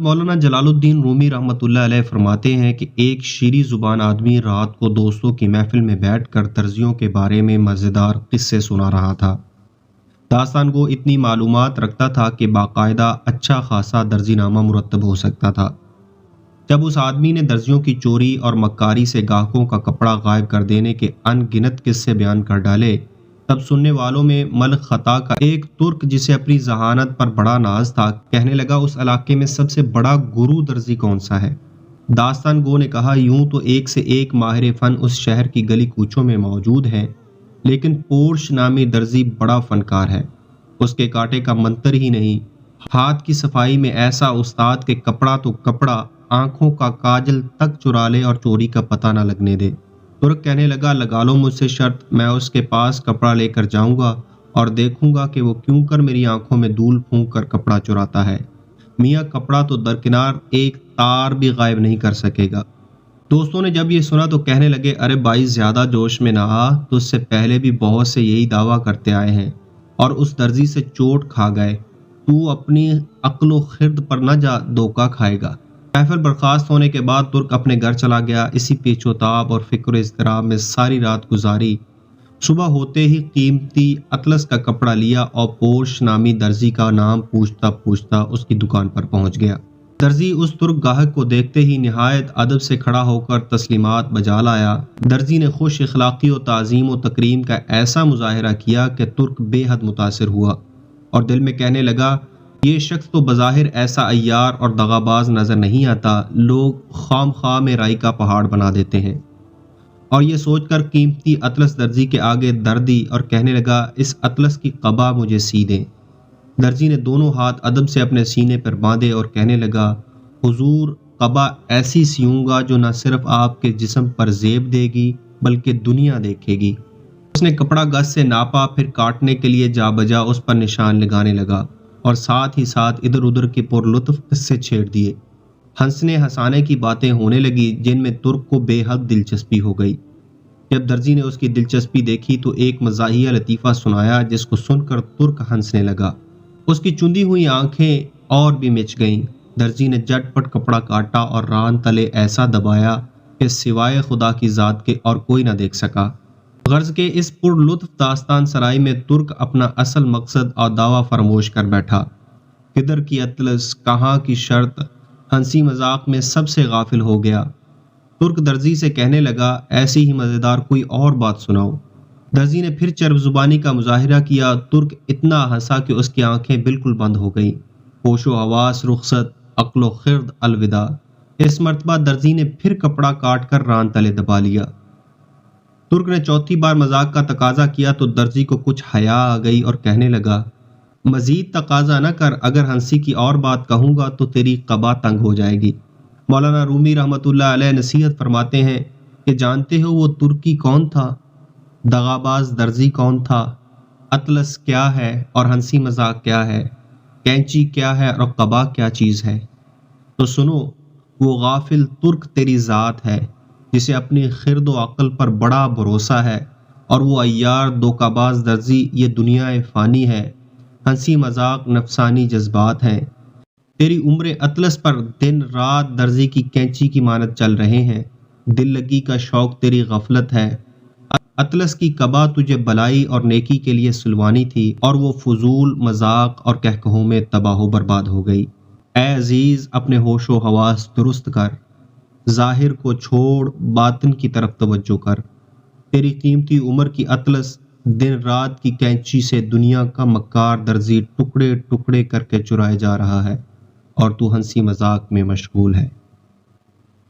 مولانا جلال الدین رومی رحمۃ اللہ علیہ فرماتے ہیں کہ ایک شیریں زبان آدمی رات کو دوستوں کی محفل میں بیٹھ کر درزیوں کے بارے میں مزیدار قصے سنا رہا تھا۔ داستان گو اتنی معلومات رکھتا تھا کہ باقاعدہ اچھا خاصا درزی نامہ مرتب ہو سکتا تھا۔ جب اس آدمی نے درزیوں کی چوری اور مکاری سے گاہکوں کا کپڑا غائب کر دینے کے ان گنت قصے بیان کر ڈالے، تب سننے والوں میں ملک خطا کا ایک ترک جسے اپنی ذہانت پر بڑا ناز تھا کہنے لگا، اس علاقے میں سب سے بڑا گرو درزی کون سا ہے؟ داستان گو نے کہا، یوں تو ایک سے ایک ماہر فن اس شہر کی گلی کوچوں میں موجود ہیں، لیکن پورش نامی درزی بڑا فنکار ہے۔ اس کے کاٹے کا منتر ہی نہیں، ہاتھ کی صفائی میں ایسا استاد کہ کپڑا تو کپڑا، آنکھوں کا کاجل تک چرا لے اور چوری کا پتہ نہ لگنے دے۔ ترک کہنے لگا، لگا لو مجھ سے شرط، میں اس کے پاس کپڑا لے کر جاؤں گا اور دیکھوں گا کہ وہ کیوں کر میری آنکھوں میں دھول پھونک کر کپڑا چراتا ہے۔ میاں کپڑا تو درکنار ایک تار بھی غائب نہیں کر سکے گا۔ دوستوں نے جب یہ سنا تو کہنے لگے، ارے بھائی زیادہ جوش میں نہ آ، تو اس سے پہلے بھی بہت سے یہی دعویٰ کرتے آئے ہیں اور اس درزی سے چوٹ کھا گئے، تو اپنی عقل و خرد پر نہ جا دھوکہ کھائے گا۔ محفل برخاست ہونے کے بعد ترک اپنے گھر چلا گیا۔ اسی پیچ و تاب اور فکر و اضطراب میں ساری رات گزاری۔ صبح ہوتے ہی قیمتی اطلس کا کپڑا لیا اور پورش نامی درزی کا نام پوچھتا پوچھتا اس کی دکان پر پہنچ گیا۔ درزی اس ترک گاہک کو دیکھتے ہی نہایت ادب سے کھڑا ہو کر تسلیمات بجا لایا۔ درزی نے خوش اخلاقی و تعظیم و تکریم کا ایسا مظاہرہ کیا کہ ترک بے حد متاثر ہوا اور دل میں کہنے لگا، یہ شخص تو بظاہر ایسا عیار اور دغاباز نظر نہیں آتا، لوگ خام خواہ میں رائی کا پہاڑ بنا دیتے ہیں۔ اور یہ سوچ کر قیمتی اطلس درزی کے آگے در دی اور کہنے لگا، اس اطلس کی قبا مجھے سی دیں۔ درزی نے دونوں ہاتھ ادب سے اپنے سینے پر باندھے اور کہنے لگا، حضور قبا ایسی سیوں گا جو نہ صرف آپ کے جسم پر زیب دے گی بلکہ دنیا دیکھے گی۔ اس نے کپڑا گز سے ناپا، پھر کاٹنے کے لیے جا بجا اس پر نشان لگانے لگا اور ساتھ ہی ساتھ ادھر ادھر کے پرلطف قصے چھیڑ دیے۔ ہنسنے ہنسانے کی باتیں ہونے لگی جن میں ترک کو بے حد دلچسپی ہو گئی۔ جب درزی نے اس کی دلچسپی دیکھی تو ایک مزاحیہ لطیفہ سنایا جس کو سن کر ترک ہنسنے لگا۔ اس کی چندی ہوئی آنکھیں اور بھی مچ گئیں۔ درزی نے جٹ پٹ کپڑا کاٹا اور ران تلے ایسا دبایا کہ سوائے خدا کی ذات کے اور کوئی نہ دیکھ سکا۔ غرض کے اس پر لطف داستان سرائی میں ترک اپنا اصل مقصد اور دعویٰ فراموش کر بیٹھا۔ کدھر کی اطلس، کہاں کی شرط، ہنسی مذاق میں سب سے غافل ہو گیا۔ ترک درزی سے کہنے لگا، ایسی ہی مزیدار کوئی اور بات سناؤ۔ درزی نے پھر چرب زبانی کا مظاہرہ کیا۔ ترک اتنا ہنسا کہ اس کی آنکھیں بالکل بند ہو گئیں۔ ہوش و حواس رخصت، عقل و خرد الوداع۔ اس مرتبہ درزی نے پھر کپڑا کاٹ کر ران تلے دبا لیا۔ ترک نے چوتھی بار مذاق کا تقاضا کیا تو درزی کو کچھ حیا آ گئی اور کہنے لگا، مزید تقاضا نہ کر، اگر ہنسی کی اور بات کہوں گا تو تیری قبا تنگ ہو جائے گی۔ مولانا رومی رحمۃ اللہ علیہ نصیحت فرماتے ہیں کہ جانتے ہو وہ ترکی کون تھا، دغاباز درزی کون تھا، اطلس کیا ہے اور ہنسی مذاق کیا ہے، کینچی کیا ہے اور قبا کیا چیز ہے؟ تو سنو، وہ غافل ترک تیری ذات ہے جسے اپنی خرد و عقل پر بڑا بھروسہ ہے، اور وہ عیار دھوکہ باز درزی یہ دنیا فانی ہے، ہنسی مذاق نفسانی جذبات ہیں۔ تیری عمر اطلس پر دن رات درزی کی کینچی کی مانند چل رہے ہیں، دل لگی کا شوق تیری غفلت ہے۔ اطلس کی قبا تجھے بلائی اور نیکی کے لیے سلوانی تھی، اور وہ فضول مذاق اور کہکہوں میں تباہ و برباد ہو گئی۔ اے عزیز، اپنے ہوش و حواس درست کر، ظاہر کو چھوڑ باطن کی طرف توجہ کر۔ تیری قیمتی عمر کی اطلس دن رات کی کینچی سے دنیا کا مکار درزی ٹکڑے ٹکڑے کر کے چرائے جا رہا ہے، اور تو ہنسی مذاق میں مشغول ہے۔